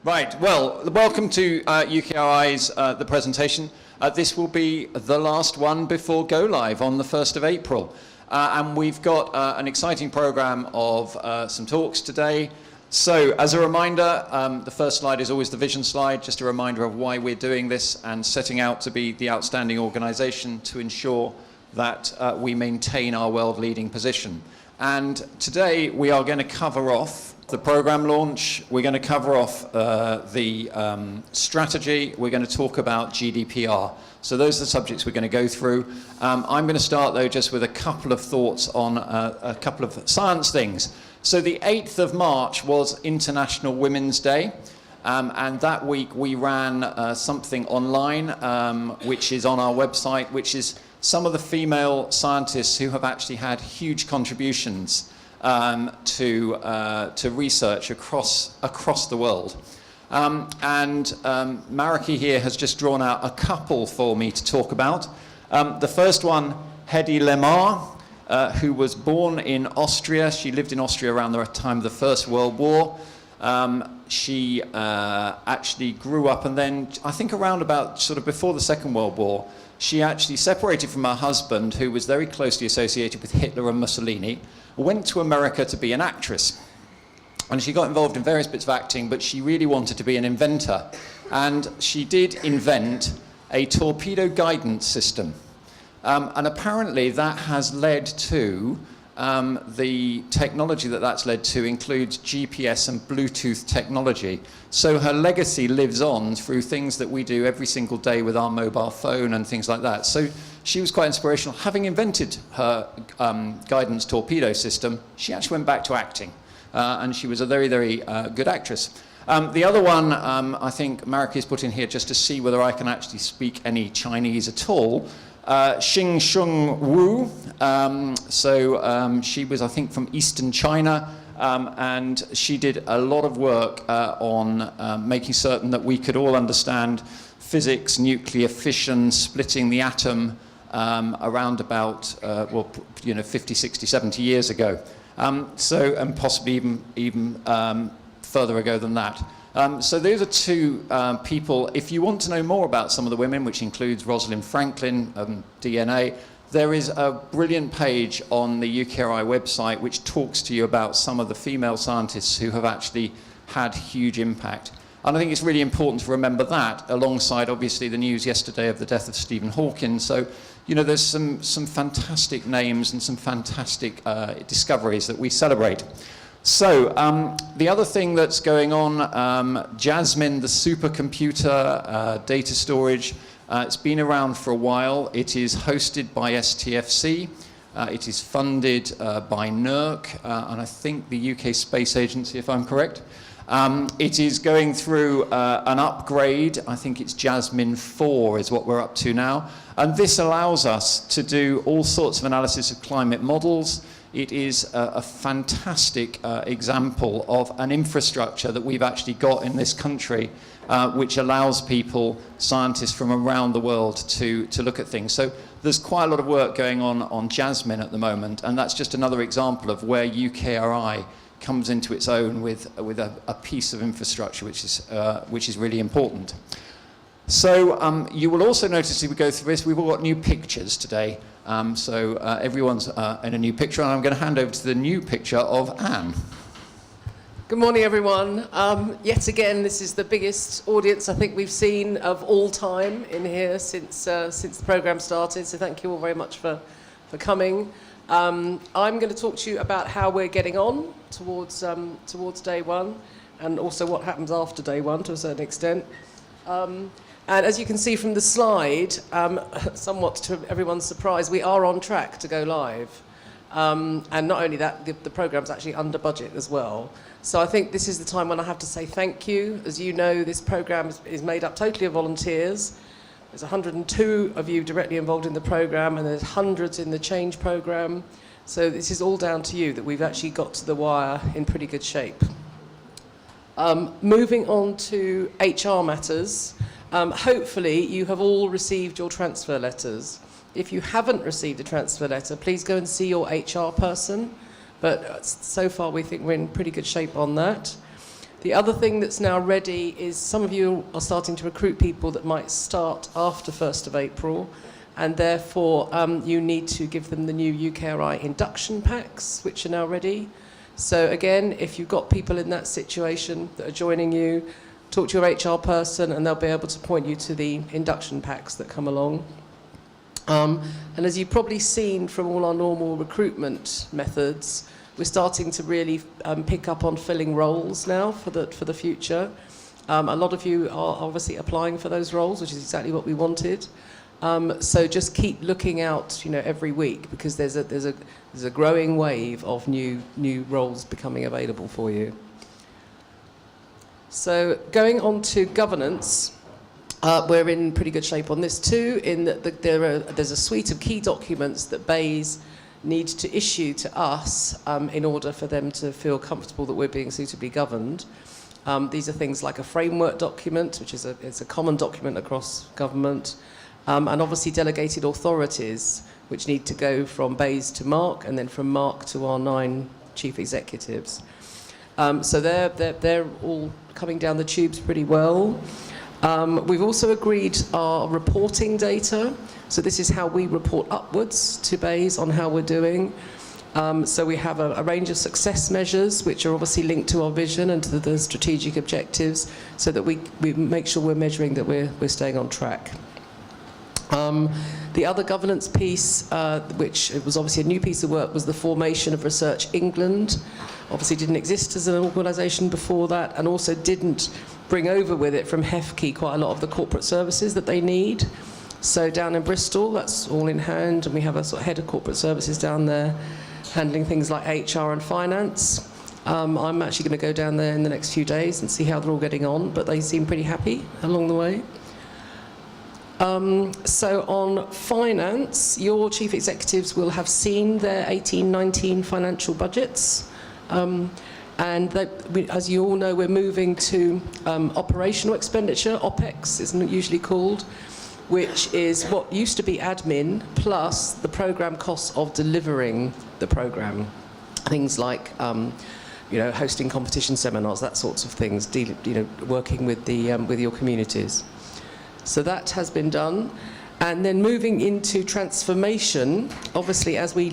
Right, well, welcome to UKRI's the presentation. This will be the last one before go live on the 1st of April. And we've got an exciting program of some talks today. So as a reminder, the first slide is always the vision slide, just a reminder of why we're doing this and setting out to be the outstanding organization to ensure that we maintain our world leading position. And today we are going to cover off the program launch, we're going to cover off the strategy, we're going to talk about GDPR. So those are the subjects we're going to go through. I'm going to start though just with a couple of thoughts on a couple of science things. So the 8th of March was International Women's Day. And that week we ran something online, which is on our website, which is some of the female scientists who have actually had huge contributions to research across the world. Mariki here has just drawn out a couple for me to talk about. The first one, Hedy Lamarr, who was born in Austria. She lived in Austria around the time of the First World War. She actually grew up, and then I think around about sort of before the Second World War, she actually separated from her husband, who was very closely associated with Hitler and Mussolini, went to America to be an actress. And she got involved in various bits of acting, but she really wanted to be an inventor. And she did invent a torpedo guidance system. And apparently that has led to the technology that's led to includes GPS and Bluetooth technology. So her legacy lives on through things that we do every single day with our mobile phone and things like that. So she was quite inspirational. Having invented her guidance torpedo system, she actually went back to acting. And she was a very, very good actress. The other one, I think Mariki's put in here just to see whether I can actually speak any Chinese at all. Xing-Sheng Wu. She was, I think, from Eastern China, and she did a lot of work on making certain that we could all understand physics, nuclear fission, splitting the atom around about, 50, 60, 70 years ago. And possibly even further ago than that. So those are two people. If you want to know more about some of the women, which includes Rosalind Franklin, DNA, there is a brilliant page on the UKRI website which talks to you about some of the female scientists who have actually had huge impact. And I think it's really important to remember that alongside, obviously, the news yesterday of the death of Stephen Hawking. So, there's some fantastic names and some fantastic discoveries that we celebrate. So the other thing that's going on, Jasmine, the supercomputer data storage, it's been around for a while. It is hosted by STFC. It is funded by NERC and I think the UK Space Agency, if I'm correct. It is going through an upgrade. I think it's Jasmine 4 is what we're up to now. And this allows us to do all sorts of analysis of climate models. It is a fantastic example of an infrastructure that we've actually got in this country, which allows people, scientists from around the world, to look at things. So there's quite a lot of work going on Jasmine at the moment, and that's just another example of where UKRI comes into its own with a piece of infrastructure which is really important. So you will also notice as we go through this, we've all got new pictures today. Everyone's in a new picture, and I'm going to hand over to the new picture of Anne. Good morning, everyone. Yet again, this is the biggest audience I think we've seen of all time in here since the programme started, so thank you all very much for coming. I'm going to talk to you about how we're getting on towards day one, and also what happens after day one to a certain extent. And as you can see from the slide, somewhat to everyone's surprise, we are on track to go live. And not only that, the programme's actually under budget as well. So I think this is the time when I have to say thank you. As you know, this programme is made up totally of volunteers. There's 102 of you directly involved in the programme, and there's hundreds in the Change programme. So this is all down to you that we've actually got to the wire in pretty good shape. Moving on to HR matters. Hopefully you have all received your transfer letters. If you haven't received a transfer letter, please go and see your HR person. But so far we think we're in pretty good shape on that. The other thing that's now ready is some of you are starting to recruit people that might start after 1st of April, and therefore you need to give them the new UKRI induction packs, which are now ready. So again, if you've got people in that situation that are joining you, talk to your HR person and they'll be able to point you to the induction packs that come along. And as you've probably seen from all our normal recruitment methods, we're starting to really pick up on filling roles now for the future. A lot of you are obviously applying for those roles, which is exactly what we wanted. So just keep looking out, every week, because there's a growing wave of new roles becoming available for you. So going on to governance, we're in pretty good shape on this too, in that there's a suite of key documents that BEIS need to issue to us in order for them to feel comfortable that we're being suitably governed. These are things like a framework document, which is a common document across government, and obviously delegated authorities, which need to go from BEIS to Mark, and then from Mark to our 9 chief executives. So they're all coming down the tubes pretty well. We've also agreed our reporting data. So this is how we report upwards to BEIS on how we're doing. So we have a range of success measures, which are obviously linked to our vision and to the strategic objectives, so that we make sure we're measuring that we're staying on track. The other governance piece, which it was obviously a new piece of work, was the formation of Research England. Obviously didn't exist as an organisation before that, and also didn't bring over with it from HEFCE quite a lot of the corporate services that they need. So down in Bristol, that's all in hand, and we have a sort of head of corporate services down there handling things like HR and finance. I'm actually going to go down there in the next few days and see how they're all getting on, but they seem pretty happy along the way. So on finance, your chief executives will have seen their 18-19 financial budgets. And as you all know, we're moving to operational expenditure, OPEX is not usually called, which is what used to be admin plus the programme costs of delivering the programme. Things like hosting competition seminars, that sorts of things, working with your communities. So that has been done. And then moving into transformation, obviously as we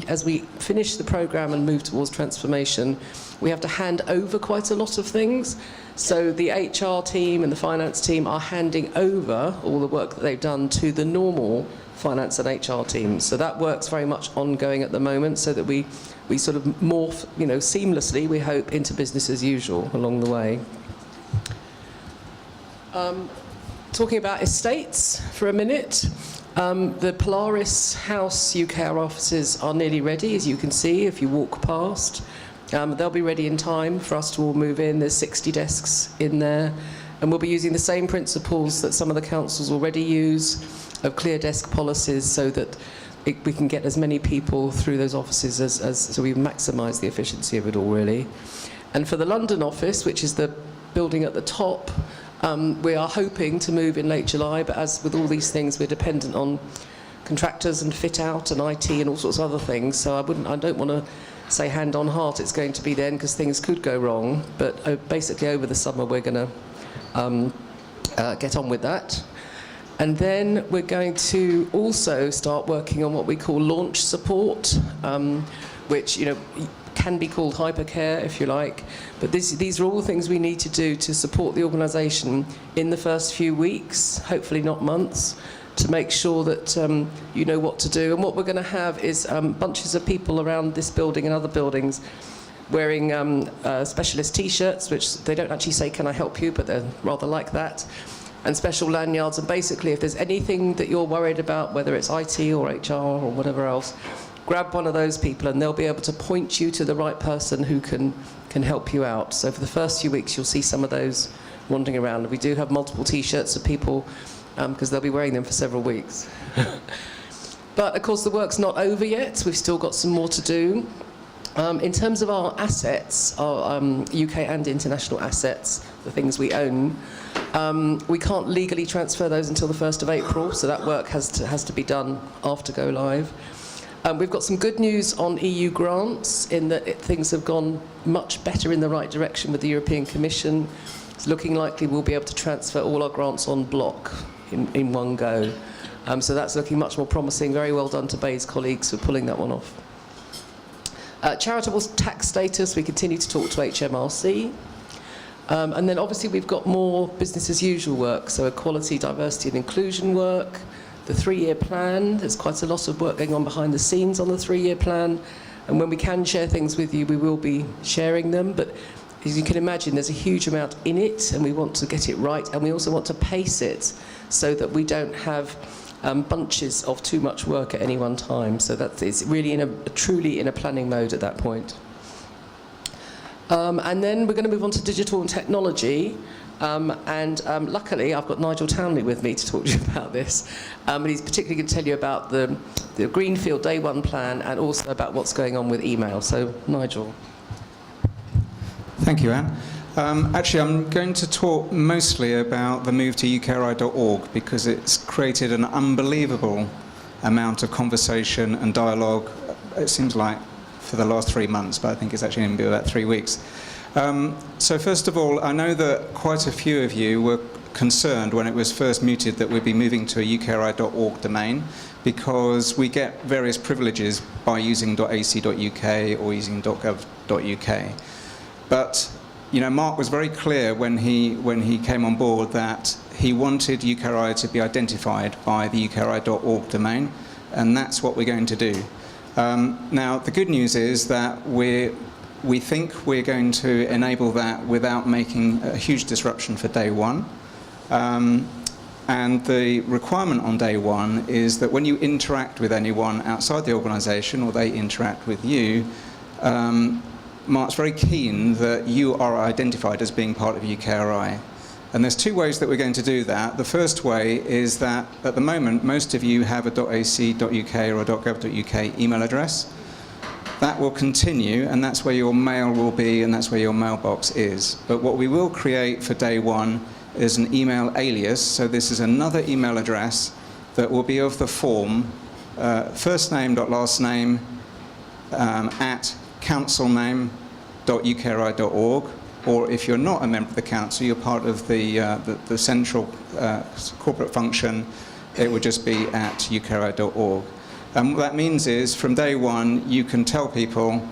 finish the programme and move towards transformation, we have to hand over quite a lot of things. So the HR team and the finance team are handing over all the work that they've done to the normal finance and HR teams. So that work's very much ongoing at the moment, so that we sort of morph, seamlessly, we hope, into business as usual along the way. Talking about estates for a minute, the Polaris House UKR offices are nearly ready, as you can see if you walk past. They'll be ready in time for us to all move in. There's 60 desks in there, and we'll be using the same principles that some of the councils already use of clear desk policies, so that we can get as many people through those offices so we maximise the efficiency of it all, really. And for the London office, which is the building at the top, we are hoping to move in late July, but as with all these things, we're dependent on contractors and fit out and IT and all sorts of other things. So I don't want to say hand on heart it's going to be then, because things could go wrong. But basically over the summer we're going to get on with that. And then we're going to also start working on what we call launch support, which can be called hypercare, if you like. But these are all things we need to do to support the organisation in the first few weeks, hopefully not months, to make sure that you know what to do. And what we're going to have is bunches of people around this building and other buildings wearing specialist T-shirts, which they don't actually say, "Can I help you?" but they're rather like that, and special lanyards. And basically, if there's anything that you're worried about, whether it's IT or HR or whatever else, grab one of those people and they'll be able to point you to the right person who can help you out. So for the first few weeks, you'll see some of those wandering around. We do have multiple T-shirts of people, because they'll be wearing them for several weeks. But of course the work's not over yet. We've still got some more to do. In terms of our assets, our UK and international assets, the things we own, we can't legally transfer those until the 1st of April, so that work has to be done after go live. We've got some good news on EU grants in that things have gone much better in the right direction with the European Commission. It's looking likely we'll be able to transfer all our grants on block in one go. So that's looking much more promising. Very well done to Bayes colleagues for pulling that one off. Charitable tax status, we continue to talk to HMRC. And then obviously we've got more business as usual work, so equality, diversity and inclusion work, the 3-year plan. There's quite a lot of work going on behind the scenes on the 3-year plan, and when we can share things with you, we will be sharing them. But as you can imagine, there's a huge amount in it, and we want to get it right, and we also want to pace it so that we don't have bunches of too much work at any one time. So that it's really truly in a planning mode at that point. And then we're going to move on to digital and technology. Luckily, I've got Nigel Townley with me to talk to you about this. And he's particularly going to tell you about the Greenfield Day One plan and also about what's going on with email. So, Nigel. Thank you, Anne. Actually, I'm going to talk mostly about the move to ukri.org because it's created an unbelievable amount of conversation and dialogue, it seems like, for the last 3 months, but I think it's actually going to be about 3 weeks. So first of all, I know that quite a few of you were concerned when it was first mooted that we'd be moving to a ukri.org domain because we get various privileges by using .ac.uk or using .gov.uk. But you know, Mark was very clear when he came on board that he wanted UKRI to be identified by the ukri.org domain, and that's what we're going to do. Now, the good news is that we think we're going to enable that without making a huge disruption for day one. And the requirement on day one is that when you interact with anyone outside the organisation or they interact with you, Mark's very keen that you are identified as being part of UKRI. And there's 2 ways that we're going to do that. The first way is that at the moment, most of you have a .ac.uk or a .gov.uk email address. That will continue, and that's where your mail will be, and that's where your mailbox is. But what we will create for day one is an email alias. So this is another email address that will be of the form first name dot last name at councilname.ukri.org. Or if you're not a member of the council, you're part of the central corporate function, it would just be at ukri.org. And what that means is, from day one, you can tell people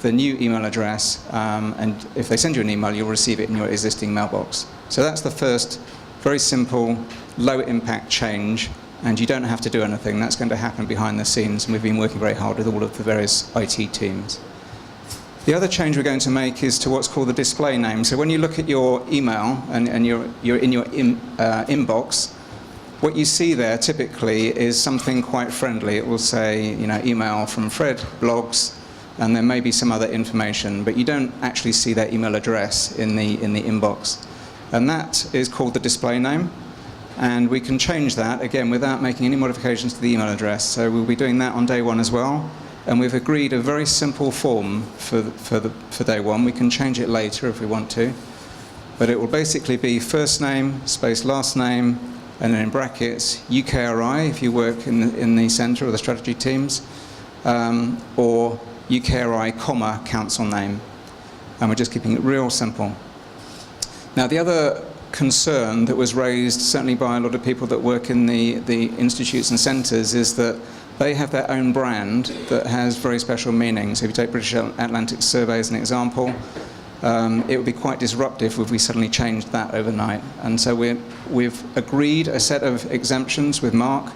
the new email address, and if they send you an email, you'll receive it in your existing mailbox. So that's the first very simple, low-impact change, and you don't have to do anything. That's going to happen behind the scenes, and we've been working very hard with all of the various IT teams. The other change we're going to make is to what's called the display name. So when you look at your email and you're in your inbox, what you see there typically is something quite friendly. It will say, you know, email from Fred Blogs, and there may be some other information, but you don't actually see their email address in the inbox. And that is called the display name. And we can change that, again, without making any modifications to the email address. So we'll be doing that on day one as well. And we've agreed a very simple form for day one. We can change it later if we want to. But it will basically be first name, space last name, and then in brackets, UKRI, if you work in the centre or the strategy teams, or UKRI, comma, council name. And we're just keeping it real simple. Now, the other concern that was raised, certainly by a lot of people that work in the institutes and centres, is that they have their own brand that has very special meaning. So if you take British Atlantic Survey as an example, it would be quite disruptive if we suddenly changed that overnight. And so we've agreed a set of exemptions with Mark,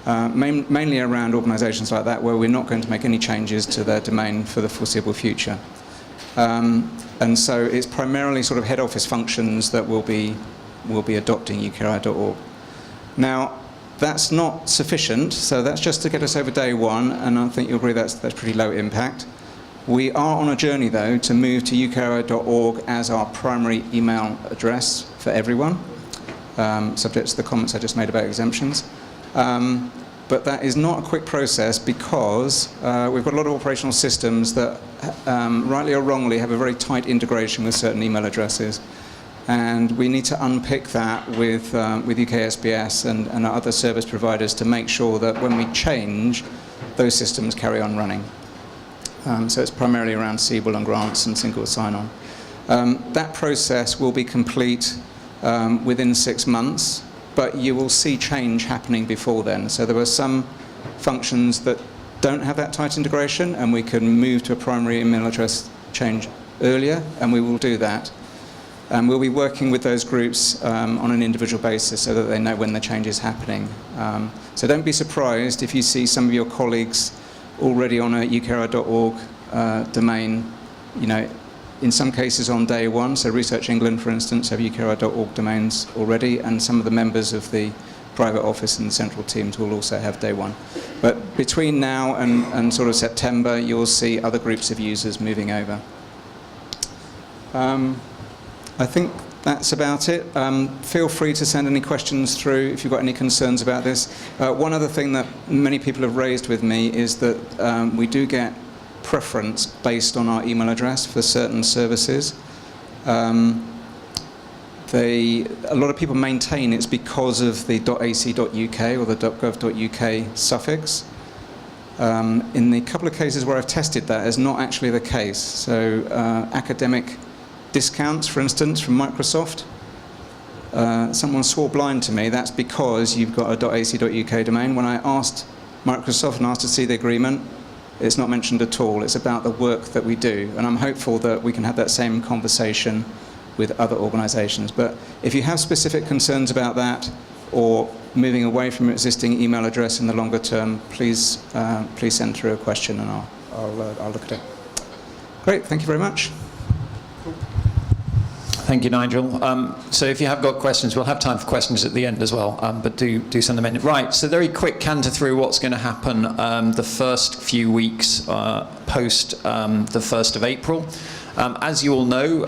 mainly around organisations like that, where we're not going to make any changes to their domain for the foreseeable future. And so it's primarily sort of head office functions that will be adopting ukri.org. Now, that's not sufficient, so that's just to get us over day one, and I think you'll agree that's pretty low impact. We are on a journey, though, to move to ukri.org as our primary email address for everyone, subject to the comments I just made about exemptions. But that is not a quick process because we've got a lot of operational systems that, rightly or wrongly, have a very tight integration with certain email addresses. And we need to unpick that with UKSBS and other service providers to make sure that when we change, those systems carry on running. So it's primarily around Siebel and grants and single sign-on. That process will be complete within 6 months, but you will see change happening before then. So there are some functions that don't have that tight integration, and we can move to a primary email address change earlier, and we will do that. And we'll be working with those groups on an individual basis so that they know when the change is happening. So don't be surprised if you see some of your colleagues already on a ukri.org domain, you know, in some cases on day one. So Research England, for instance, have ukri.org domains already, and some of the members of the private office and the central teams will also have day one. But between now and sort of September, you'll see other groups of users moving over. I think that's about it. Feel free to send any questions through if you've got any concerns about this. One other thing that many people have raised with me is that we do get preference based on our email address for certain services. A lot of people maintain it's because of the .ac.uk or the .gov.uk suffix. In the couple of cases where I've tested that, is not actually the case. So academic discounts, for instance, from Microsoft, someone swore blind to me that's because you've got a .ac.uk domain. When I asked Microsoft and asked to see the agreement, it's not mentioned at all. It's about the work that we do, and I'm hopeful that we can have that same conversation with other organisations. But if you have specific concerns about that, or moving away from your existing email address in the longer term, please send through a question and I'll look at it. Great, thank you very much. Thank you, Nigel. So if you have got questions, we'll have time for questions at the end as well, but do send them in. Right, so very quick canter through what's going to happen the first few weeks post the 1st of April. As you all know,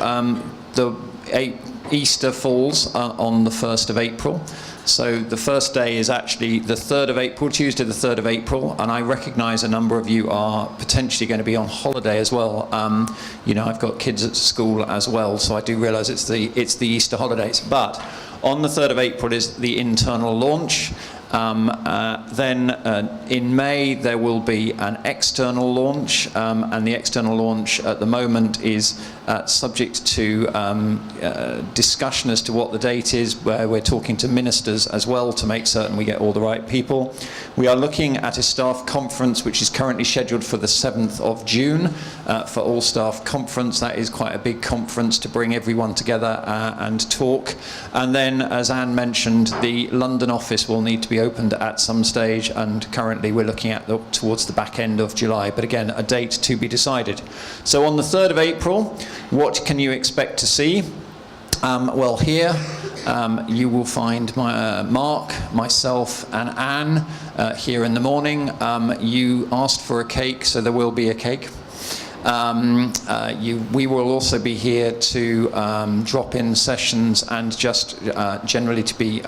Easter falls on the 1st of April. So the first day is actually the 3rd of April, Tuesday the 3rd of April, and I recognise a number of you are potentially going to be on holiday as well. You know, I've got kids at school as well, so I do realise it's the Easter holidays. But on the 3rd of April is the internal launch. Then in May there will be an external launch, and the external launch at the moment is subject to discussion as to what the date is, where we're talking to ministers as well to make certain we get all the right people. We are looking at a staff conference which is currently scheduled for the 7th of June for all staff conference. That is quite a big conference to bring everyone together and talk. And then, as Anne mentioned, the London office will need to be opened at some stage, and currently we're looking at towards the back end of July, but again a date to be decided. So on the 3rd of April, what can you expect to see? Well, here you will find Mark, myself and Anne here in the morning. You asked for a cake, so there will be a cake. We will also be here to drop in sessions and just generally to be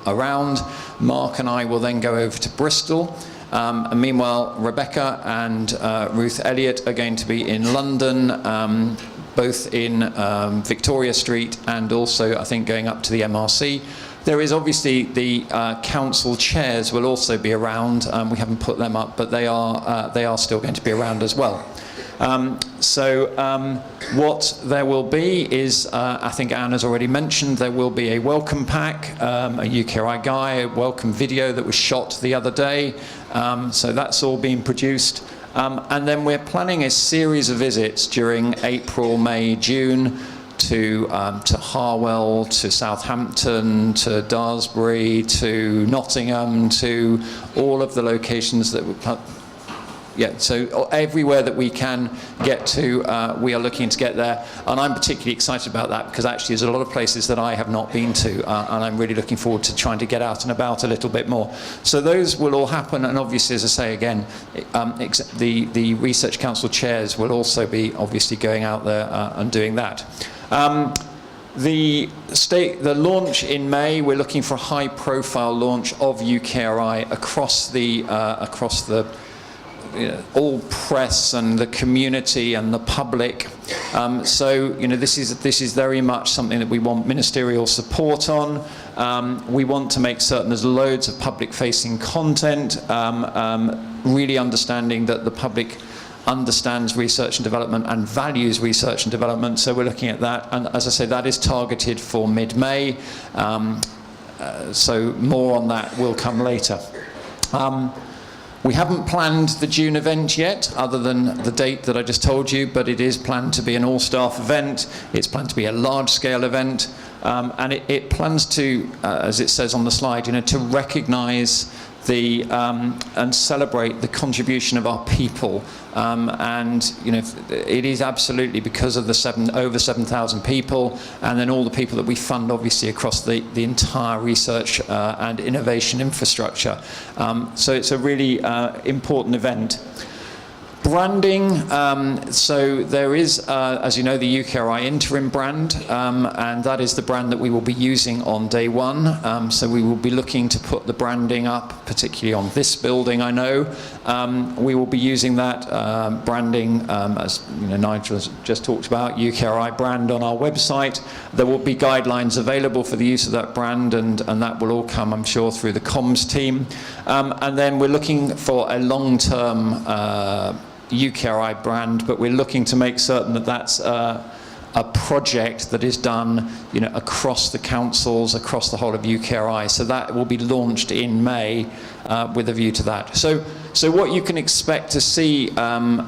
around. Mark and I will then go over to Bristol. And meanwhile, Rebecca and Ruth Elliott are going to be in London, both in Victoria Street and also, I think, going up to the MRC. There is obviously the council chairs will also be around. We haven't put them up, but they are still going to be around as well. What there will be is, I think Anne has already mentioned, there will be a welcome pack, a UKRI guy, a welcome video that was shot the other day. So that's all being produced. And then we're planning a series of visits during April, May, June to Harwell, to Southampton, to Daresbury, to Nottingham, to all of the locations that we're so everywhere that we can get to, we are looking to get there. And I'm particularly excited about that because actually there's a lot of places that I have not been to, and I'm really looking forward to trying to get out and about a little bit more. So those will all happen, and obviously, as I say again, the Research Council chairs will also be obviously going out there and doing that. The launch in May, we're looking for a high-profile launch of UKRI across the all press and the community and the public. So this is very much something that we want ministerial support on. We want to make certain there's loads of public-facing content. really understanding that the public understands research and development and values research and development. So we're looking at that, and as I say, that is targeted for mid-May. So more on that will come later. We haven't planned the June event yet, other than the date that I just told you, but it is planned to be an all-staff event. It's planned to be a large-scale event, and it plans to, as it says on the slide, to recognise the and celebrate the contribution of our people, and it is absolutely because of the over 7,000 people, and then all the people that we fund, obviously, across the entire research and innovation infrastructure. So it's a really important event. Branding, so there is, as you know, the UKRI interim brand, and that is the brand that we will be using on day one. So we will be looking to put the branding up, particularly on this building, I know. We will be using that branding, as Nigel has just talked about, UKRI brand on our website. There will be guidelines available for the use of that brand, and that will all come, I'm sure, through the comms team. And then we're looking for a long-term UKRI brand, but we're looking to make certain that that's a project that is done, across the councils, across the whole of UKRI. So that will be launched in May with a view to that. So what you can expect to see,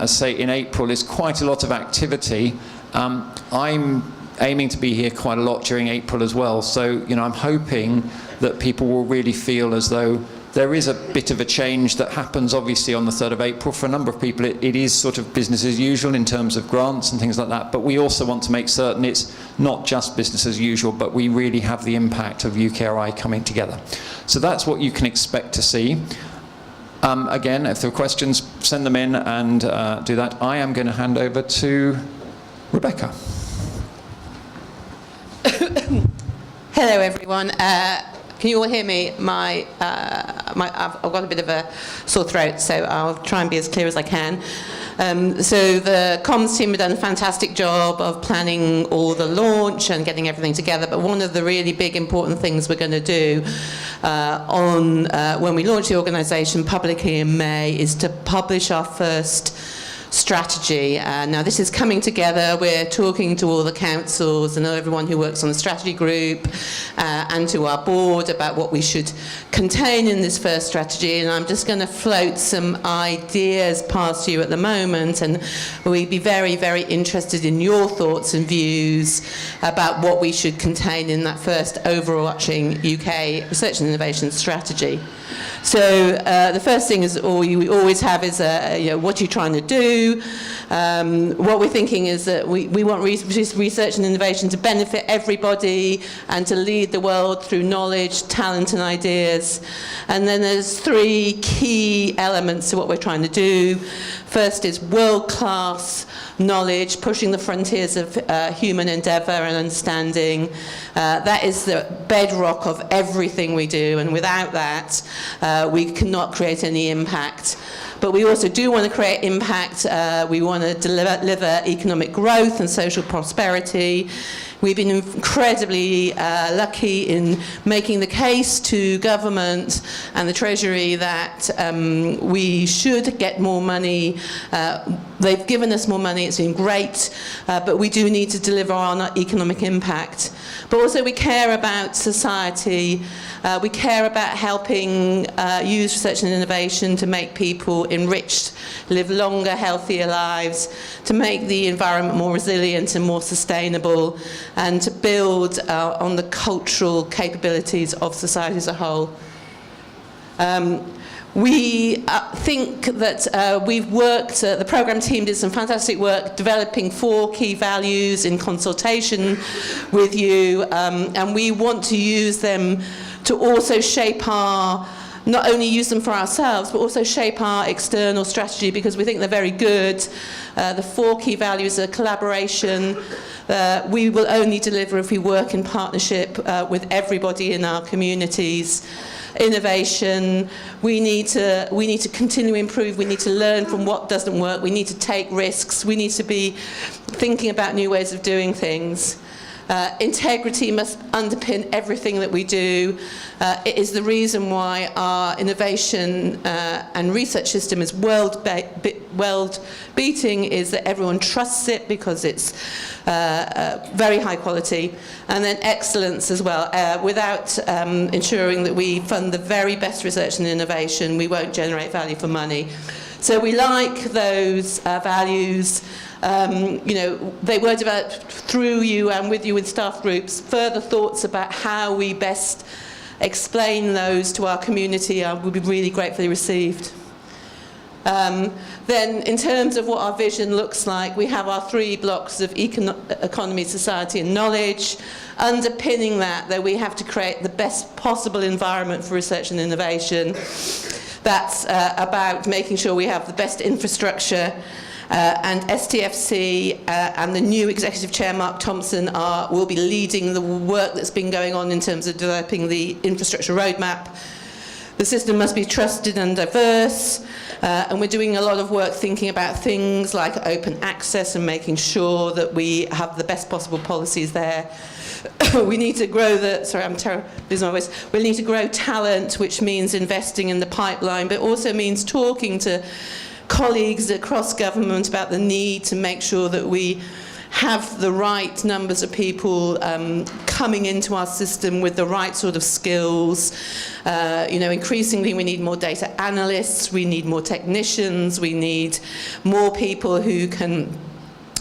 say in April, is quite a lot of activity. I'm aiming to be here quite a lot during April as well. So I'm hoping that people will really feel as though there is a bit of a change that happens, obviously, on the 3rd of April. For a number of people, it is sort of business as usual in terms of grants and things like that. But we also want to make certain it's not just business as usual, but we really have the impact of UKRI coming together. So that's what you can expect to see. Again, if there are questions, send them in and do that. I am going to hand over to Rebecca. Hello, everyone. Can you all hear me? I've got a bit of a sore throat, so I'll try and be as clear as I can. So the comms team have done a fantastic job of planning all the launch and getting everything together, but one of the really big important things we're going to do when we launch the organisation publicly in May is to publish our first strategy. Now this is coming together. We're talking to all the councils and everyone who works on the strategy group and to our board about what we should contain in this first strategy, and I'm just going to float some ideas past you at the moment, and we'd be very, very interested in your thoughts and views about what we should contain in that first overarching UK research and innovation strategy. So the first thing is we always have is what you're trying to do. What we're thinking is that we want research and innovation to benefit everybody and to lead the world through knowledge, talent and ideas. And then there's 3 key elements to what we're trying to do. First is world-class knowledge, pushing the frontiers of human endeavour and understanding. That is the bedrock of everything we do, and without that, we cannot create any impact. But we also do want to create impact. We want to deliver economic growth and social prosperity. We've been incredibly lucky in making the case to government and the Treasury that we should get more money. They've given us more money, it's been great, but we do need to deliver on our economic impact. But also we care about society. We care about helping use research and innovation to make people enriched, live longer, healthier lives, to make the environment more resilient and more sustainable, and to build on the cultural capabilities of society as a whole. We think that we've worked, the programme team did some fantastic work developing 4 key values in consultation with you, and we want to use them to also shape not only use them for ourselves, but also shape our external strategy, because we think they're very good. The 4 key values are collaboration. We will only deliver if we work in partnership with everybody in our communities. Innovation. We need to continue to improve. We need to learn from what doesn't work. We need to take risks. We need to be thinking about new ways of doing things. Integrity must underpin everything that we do. It is the reason why our innovation and research system is world-beating, is that everyone trusts it because it's very high quality. And then excellence as well. Without ensuring that we fund the very best research and innovation, we won't generate value for money. So we like those values. You know, they were developed through you and with you in staff groups. Further thoughts about how we best explain those to our community will be really gratefully received. Then, in terms of what our vision looks like, we have our 3 blocks of economy, society and knowledge. Underpinning that, though, we have to create the best possible environment for research and innovation. That's about making sure we have the best infrastructure, and STFC and the new Executive Chair, Mark Thompson, will be leading the work that's been going on in terms of developing the infrastructure roadmap. The system must be trusted and diverse, and we're doing a lot of work thinking about things like open access and making sure that we have the best possible policies there. We need to grow we need to grow talent, which means investing in the pipeline, but also means talking to colleagues across government about the need to make sure that we have the right numbers of people coming into our system with the right sort of skills. You know, increasingly we need more data analysts, we need more technicians, we need more people who can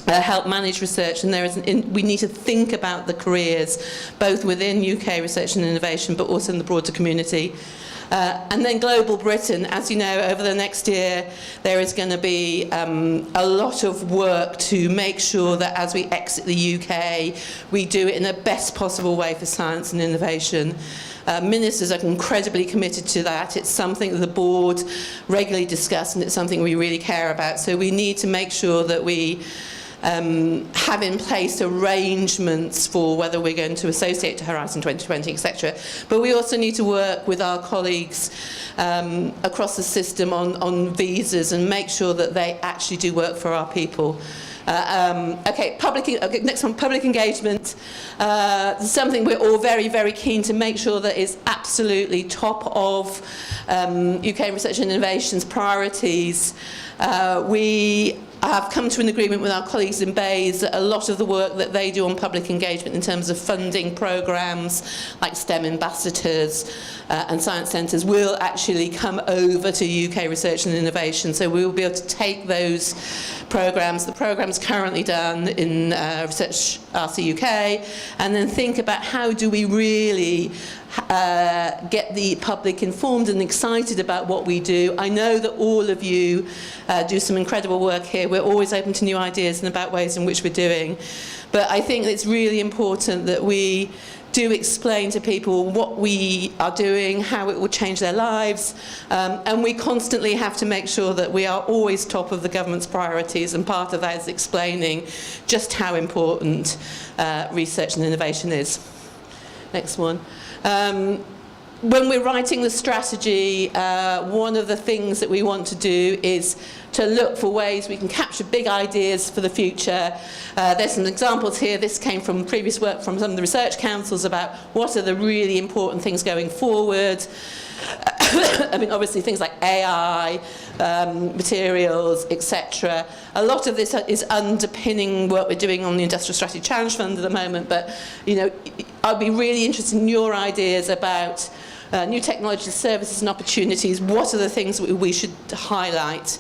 help manage research, and we need to think about the careers both within UK research and innovation but also in the broader community. And then Global Britain, as you know, over the next year there is going to be a lot of work to make sure that as we exit the UK we do it in the best possible way for science and innovation. Ministers are incredibly committed to that. It's something that the board regularly discuss, and it's something we really care about. So we need to make sure that we have in place arrangements for whether we're going to associate to Horizon 2020, etc. But we also need to work with our colleagues across the system on visas and make sure that they actually do work for our people. Next one, public engagement. Something we're all very, very keen to make sure that is absolutely top of UK research and innovation's priorities. We have come to an agreement with our colleagues in BEIS that a lot of the work that they do on public engagement in terms of funding programmes like STEM ambassadors and science centres will actually come over to UK research and innovation. So we will be able to take those programmes, the programmes currently done in Research RC UK, and then think about how do we really get the public informed and excited about what we do. I know that all of you do some incredible work here. We're always open to new ideas and about ways in which we're doing. But I think it's really important that we do explain to people what we are doing, how it will change their lives, and we constantly have to make sure that we are always top of the government's priorities, and part of that is explaining just how important research and innovation is. Next one. When we're writing the strategy, one of the things that we want to do is to look for ways we can capture big ideas for the future. There's some examples here. This came from previous work from some of the research councils about what are the really important things going forward. I mean, obviously things like AI, materials, etc. A lot of this is underpinning what we're doing on the Industrial Strategy Challenge Fund at the moment, but you know, I'd be really interested in your ideas about new technologies, services and opportunities. What are the things that we should highlight?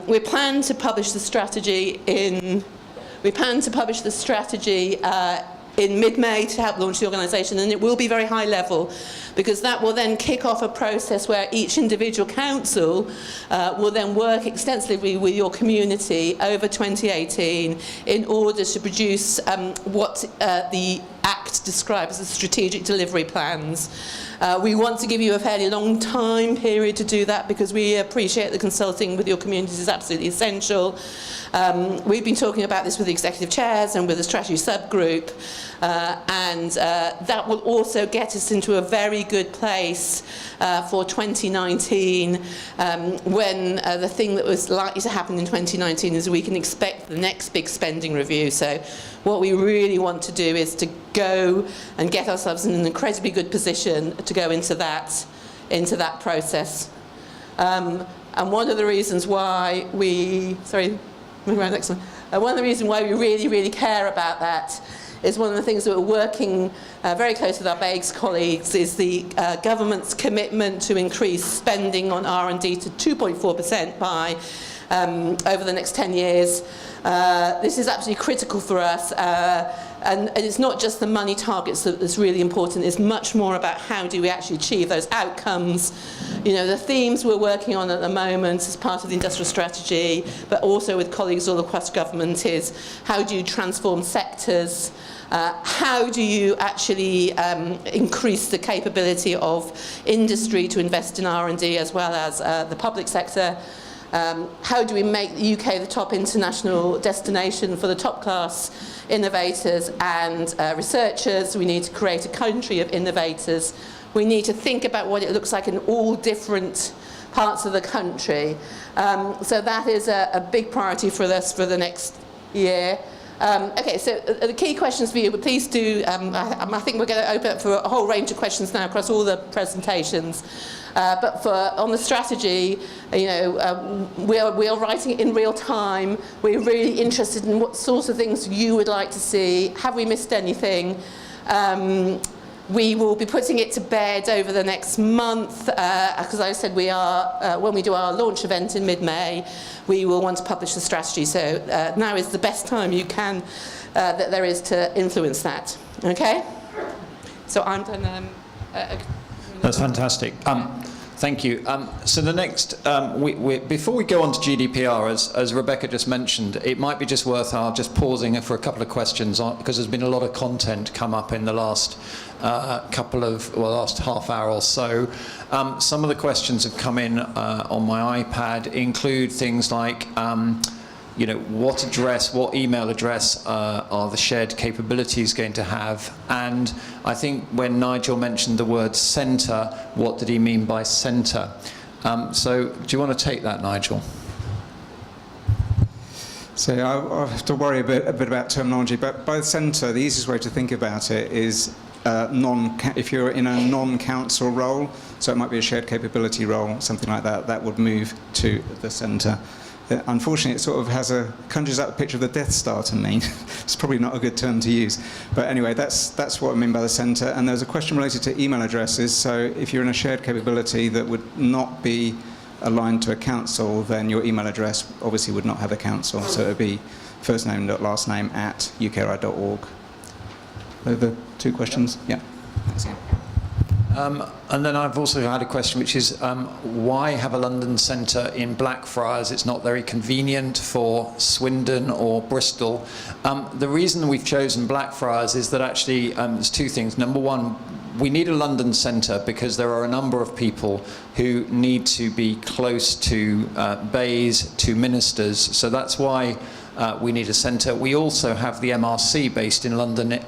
We plan to publish the strategy in mid-May to help launch the organisation, and it will be very high level because that will then kick off a process where each individual council will then work extensively with your community over 2018 in order to produce what the Act describes as strategic delivery plans. We want to give you a fairly long time period to do that because we appreciate that consulting with your communities is absolutely essential. We've been talking about this with the executive chairs and with the strategy subgroup. and that will also get us into a very good place for 2019, when the thing that was likely to happen in 2019 is we can expect the next big spending review. So what we really want to do is to go and get ourselves in an incredibly good position to go into that process. And one of the reasons why we, one of the reasons why we really, really care about that is one of the things that we're working very close with our BEIGS colleagues is the government's commitment to increase spending on R&D to 2.4% by over the next 10 years. This is absolutely critical for us, and it's not just the money targets that's really important, it's much more about how do we actually achieve those outcomes. You know, the themes we're working on at the moment as part of the industrial strategy, but also with colleagues all across government, is how do you transform sectors, how do you actually increase the capability of industry to invest in R&D as well as the public sector. How do we make the UK the top international destination for the top class innovators and researchers? We need to create a country of innovators. We need to think about what it looks like in all different parts of the country. So that is a big priority for us for the next year. Okay, so the key questions for you, but please do, I think we're going to open up for a whole range of questions now across all the presentations. But on the strategy, you know, we are writing it in real time. We're really interested in what sorts of things you would like to see. Have we missed anything? We will be putting it to bed over the next month, because I said we are, when we do our launch event in mid-May, we will want to publish the strategy. So now is the best time you can, that there is to influence that. Okay? So I'm done. That's fantastic. Thank you. So the next, before we go on to GDPR, as Rebecca just mentioned, it might be just worthwhile just pausing for a couple of questions, because there's been a lot of content come up in the last last half hour or so. Some of the questions have come in on my iPad, include things like, you know, what email address are the shared capabilities going to have? And I think when Nigel mentioned the word centre, what did he mean by centre? So do you want to take that, Nigel? So I'll have to worry a bit about terminology, but by the centre, the easiest way to think about it is if you're in a non-council role, so it might be a shared capability role, something like that, that would move to the centre. Unfortunately, it sort of conjures up a picture of the Death Star to me. It's probably not a good term to use. But anyway, that's what I mean by the centre. And there's a question related to email addresses. So if you're in a shared capability that would not be aligned to a council, then your email address obviously would not have a council. So it would be first name, last name @ukri.org. Are the two questions? Yeah. Thanks, Ian. And then I've also had a question, which is why have a London centre in Blackfriars? It's not very convenient for Swindon or Bristol. The reason we've chosen Blackfriars is that actually there's two things. Number one, we need a London centre because there are a number of people who need to be close to bays, to ministers. So that's why we need a centre. We also have the MRC based in London,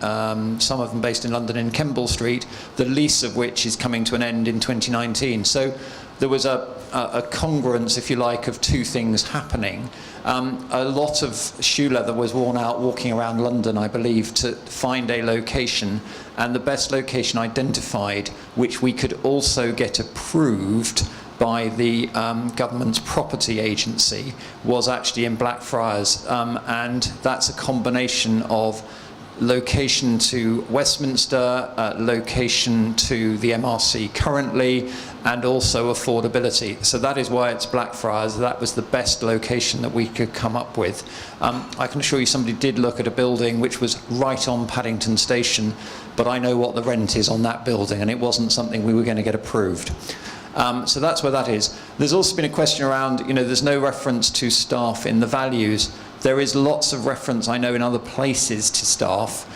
some of them based in London in Kemble Street, the lease of which is coming to an end in 2019. So there was a congruence, if you like, of two things happening. A lot of shoe leather was worn out walking around London, I believe, to find a location, and the best location identified, which we could also get approved by the government's property agency, was actually in Blackfriars, and that's a combination of location to Westminster, location to the MRC currently, and also affordability. So that is why it's Blackfriars. That was the best location that we could come up with. I can assure you somebody did look at a building which was right on Paddington Station, but I know what the rent is on that building, and it wasn't something we were going to get approved. So that's where that is. There's also been a question around, you know, there's no reference to staff in the values. There is lots of reference, I know, in other places to staff.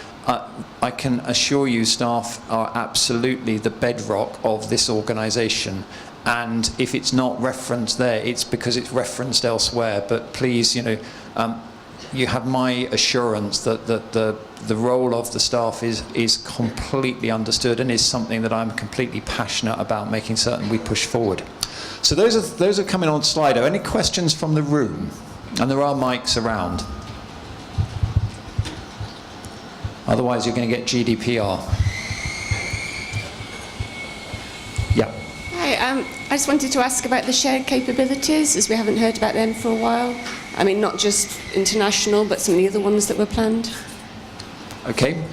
I can assure you staff are absolutely the bedrock of this organisation. And if it's not referenced there, it's because it's referenced elsewhere. But please, you know, you have my assurance that the role of the staff is completely understood and is something that I'm completely passionate about making certain we push forward. So those are coming on Slido. Any questions from the room? And there are mics around. Otherwise, you're going to get GDPR. Yeah. Hi, I just wanted to ask about the shared capabilities, as we haven't heard about them for a while. I mean, not just international, but some of the other ones that were planned. Okay.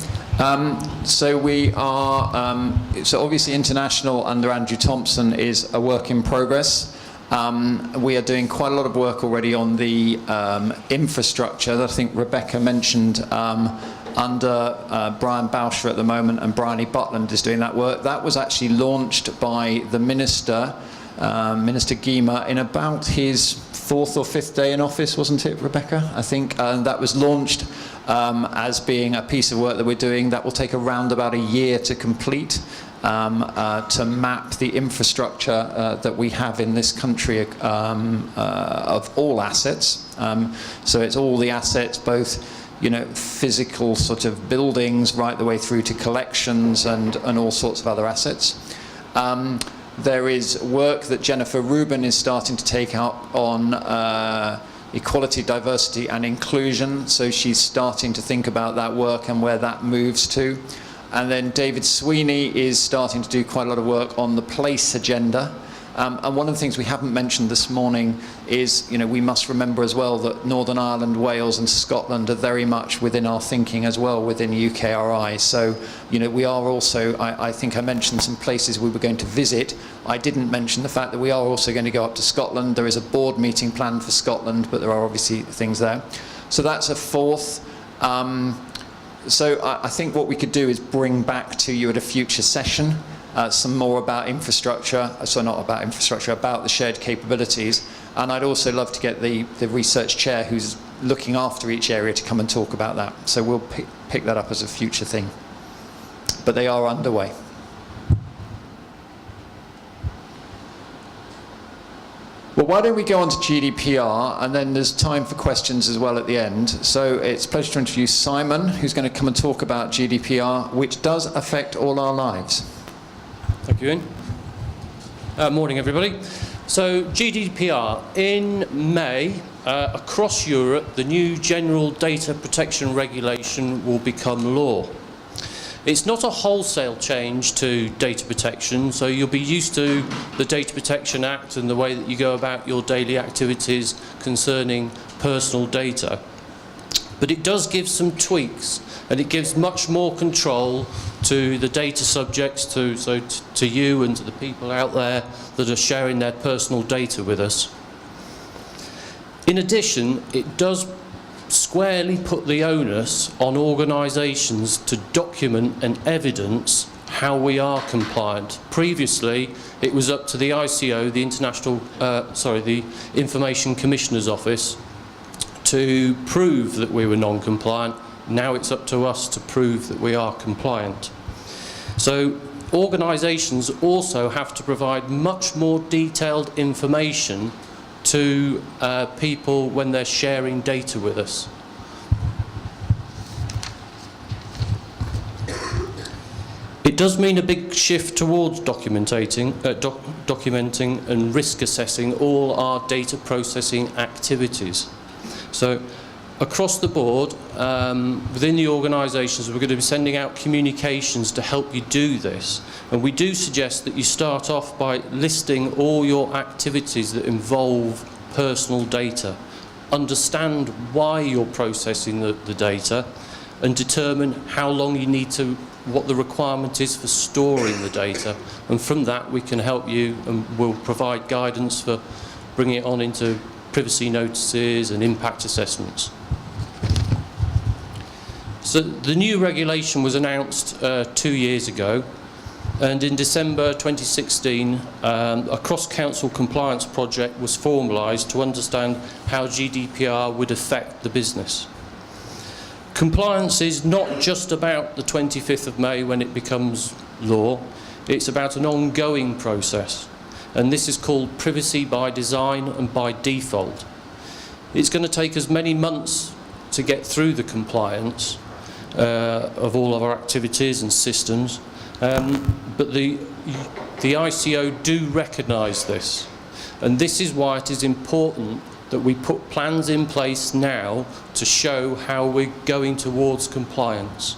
So we are, so obviously international under Andrew Thompson is a work in progress. We are doing quite a lot of work already on the infrastructure that I think Rebecca mentioned under Brian Bauscher at the moment, and Bryony Butland is doing that work. That was actually launched by the Minister, Minister Gima, in about his 4th or 5th day in office, wasn't it, Rebecca? I think that was launched as being a piece of work that we're doing that will take around about a year to complete, to map the infrastructure that we have in this country of all assets. So it's all the assets, both physical sort of buildings right the way through to collections and all sorts of other assets. There is work that Jennifer Rubin is starting to take up on equality, diversity and inclusion. So she's starting to think about that work and where that moves to. And then David Sweeney is starting to do quite a lot of work on the place agenda. And one of the things we haven't mentioned this morning is, we must remember as well that Northern Ireland, Wales and Scotland are very much within our thinking as well within UKRI. So, we are also, I think I mentioned some places we were going to visit. I didn't mention the fact that we are also going to go up to Scotland. There is a board meeting planned for Scotland, but there are obviously things there. So that's a 4th. So I think what we could do is bring back to you at a future session some more about infrastructure, not about infrastructure, about the shared capabilities. And I'd also love to get the research chair who's looking after each area to come and talk about that. So we'll pick that up as a future thing. But they are underway. Well, why don't we go on to GDPR, and then there's time for questions as well at the end. So it's a pleasure to introduce Simon, who's going to come and talk about GDPR, which does affect all our lives. Thank you, Ian. Morning, everybody. So GDPR. In May, across Europe, the new General Data Protection Regulation will become law. It's not a wholesale change to data protection, so you'll be used to the Data Protection Act and the way that you go about your daily activities concerning personal data. But it does give some tweaks, and it gives much more control to the data subjects, to you and to the people out there that are sharing their personal data with us. In addition, it does squarely put the onus on organisations to document and evidence how we are compliant. Previously, it was up to the ICO, the Information Commissioner's Office, to prove that we were non-compliant. Now it's up to us to prove that we are compliant. So organisations also have to provide much more detailed information to people when they're sharing data with us. It does mean a big shift towards documenting and risk assessing all our data processing activities. So across the board, within the organisations, we're going to be sending out communications to help you do this. And we do suggest that you start off by listing all your activities that involve personal data. Understand why you're processing the data, and determine how long you need to, what the requirement is for storing the data. And from that, we can help you, and we'll provide guidance for bringing it on into privacy notices and impact assessments. So the new regulation was announced 2 years ago, and in December 2016 a cross-council compliance project was formalised to understand how GDPR would affect the business. Compliance is not just about the 25th of May when it becomes law, it's about an ongoing process, and this is called privacy by design and by default. It's going to take us many months to get through the compliance of all of our activities and systems. But the ICO do recognise this, and this is why it is important that we put plans in place now to show how we're going towards compliance.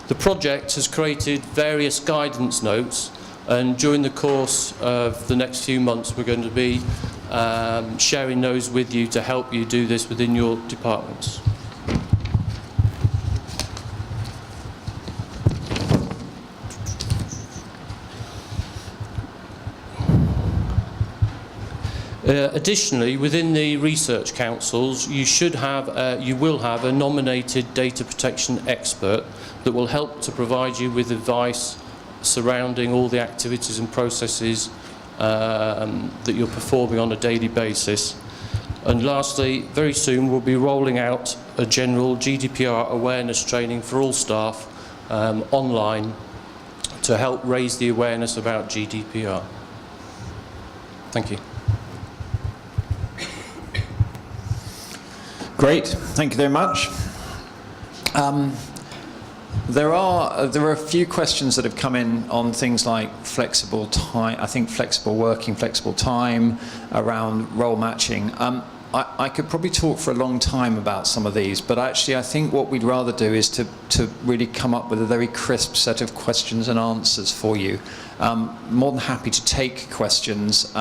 The project has created various guidance notes, and during the course of the next few months we're going to be sharing those with you to help you do this within your departments. Additionally, within the research councils, you will have a nominated data protection expert that will help to provide you with advice surrounding all the activities and processes that you're performing on a daily basis. And lastly, very soon we'll be rolling out a general GDPR awareness training for all staff online to help raise the awareness about GDPR. Thank you. Great, thank you very much. There are a few questions that have come in on things like flexible time, I think flexible working, flexible time, around role matching. I could probably talk for a long time about some of these, but actually I think what we'd rather do is to really come up with a very crisp set of questions and answers for you. More than happy to take questions.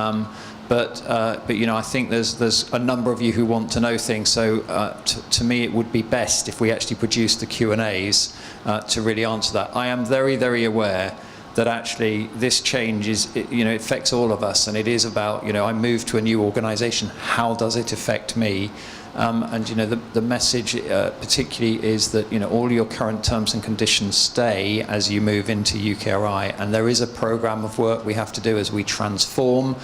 But you know, I think there's a number of you who want to know things. So to me, it would be best if we actually produced the Q&As to really answer that. I am very, very aware that actually this change is, you know, it affects all of us, and it is about, you know, I move to a new organisation. How does it affect me? And you know, the message particularly is that, you know, all your current terms and conditions stay as you move into UKRI, and there is a programme of work we have to do as we transform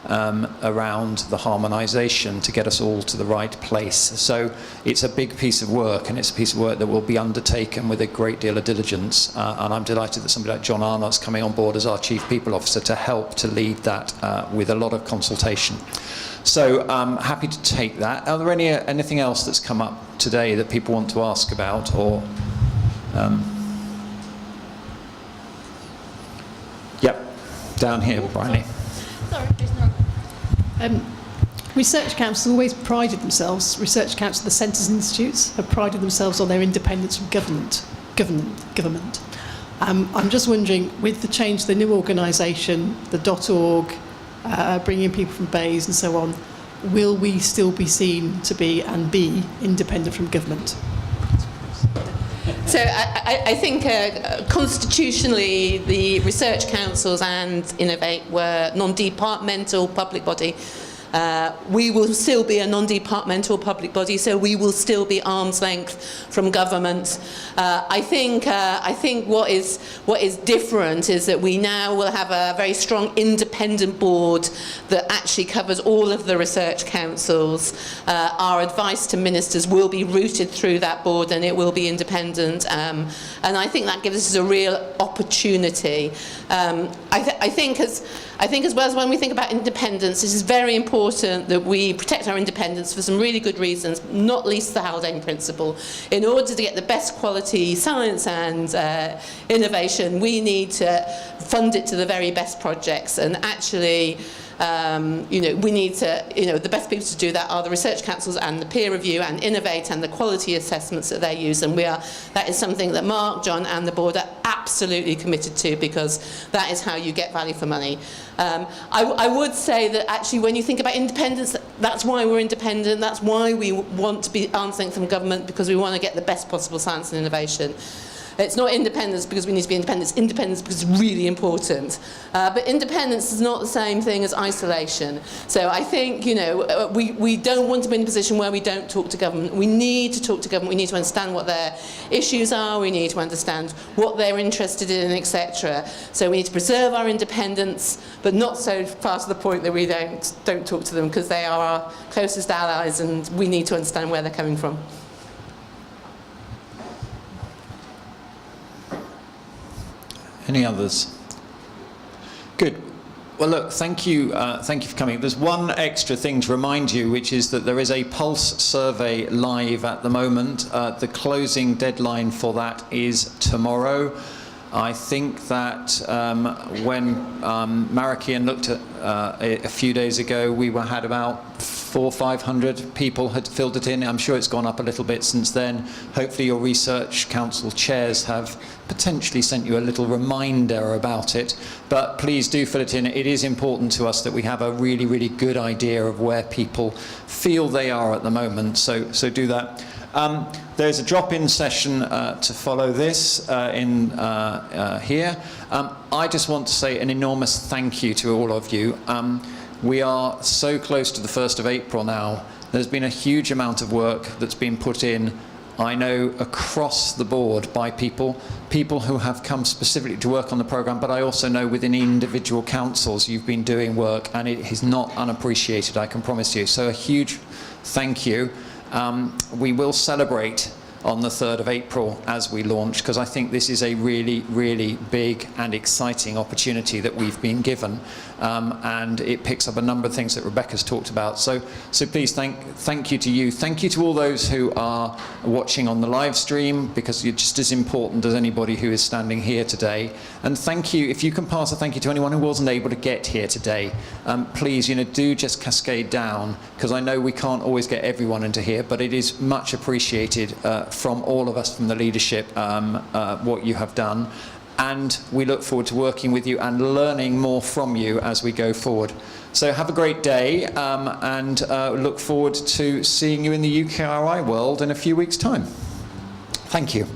around the harmonisation to get us all to the right place. So it's a big piece of work, and it's a piece of work that will be undertaken with a great deal of diligence, and I'm delighted that somebody like John Arnott's coming on board as our Chief People Officer to help to lead that with a lot of consultation. So I'm happy to take that. Are there anything else that's come up today that people want to ask about, or? Yep, down here, Briley. Sorry, please no. Research councils always prided themselves, research councils, the centres and institutes have prided themselves on their independence from government. I'm just wondering, with the change, the new organisation, the .org, bringing in people from BEIS and so on, will we still be seen to be and be independent from government? So I think constitutionally the research councils and Innovate were non-departmental public body. We will still be a non-departmental public body, so we will still be arm's length from government. I think what is different is that we now will have a very strong independent board that actually covers all of the research councils. Our advice to ministers will be routed through that board, and it will be independent. And I think that gives us a real opportunity. I think as well as when we think about independence, it is very important that we protect our independence for some really good reasons, not least the Haldane Principle. In order to get the best quality science and innovation, we need to fund it to the very best projects, and actually we need to, the best people to do that are the research councils and the peer review and Innovate and the quality assessments that they use, and that is something that Mark, John and the board are absolutely committed to, because that is how you get value for money. I would say that actually when you think about independence, that's why we're independent, that's why we want to be arm's length from government, because we want to get the best possible science and innovation. It's not independence because we need to be independent, it's independence because it's really important. But independence is not the same thing as isolation. So I think, we don't want to be in a position where we don't talk to government. We need to talk to government, we need to understand what their issues are, we need to understand what they're interested in, etc. So we need to preserve our independence, but not so far to the point that we don't talk to them, because they are our closest allies and we need to understand where they're coming from. Any others? Good. Well, look, thank you for coming. There's one extra thing to remind you, which is that there is a Pulse survey live at the moment. The closing deadline for that is tomorrow. I think that when Marikian looked at a few days ago, we had about 400 or 500 people had filled it in. I'm sure it's gone up a little bit since then. Hopefully your research council chairs have potentially sent you a little reminder about it. But please do fill it in. It is important to us that we have a really, really good idea of where people feel they are at the moment. So do that. There's a drop-in session to follow this here. I just want to say an enormous thank you to all of you. We are so close to the 1st of April now. There's been a huge amount of work that's been put in, I know, across the board by people who have come specifically to work on the programme, but I also know within individual councils you've been doing work, and it is not unappreciated, I can promise you. So a huge thank you. We will celebrate on the 3rd of April as we launch, because I think this is a really, really big and exciting opportunity that we've been given, and it picks up a number of things that Rebecca's talked about. So please thank you to you. Thank you to all those who are watching on the live stream, because you're just as important as anybody who is standing here today. And thank you, if you can pass a thank you to anyone who wasn't able to get here today. Please, do just cascade down, because I know we can't always get everyone into here, but it is much appreciated from all of us, from the leadership, what you have done. And we look forward to working with you and learning more from you as we go forward. So have a great day, and look forward to seeing you in the UKRI world in a few weeks' time. Thank you.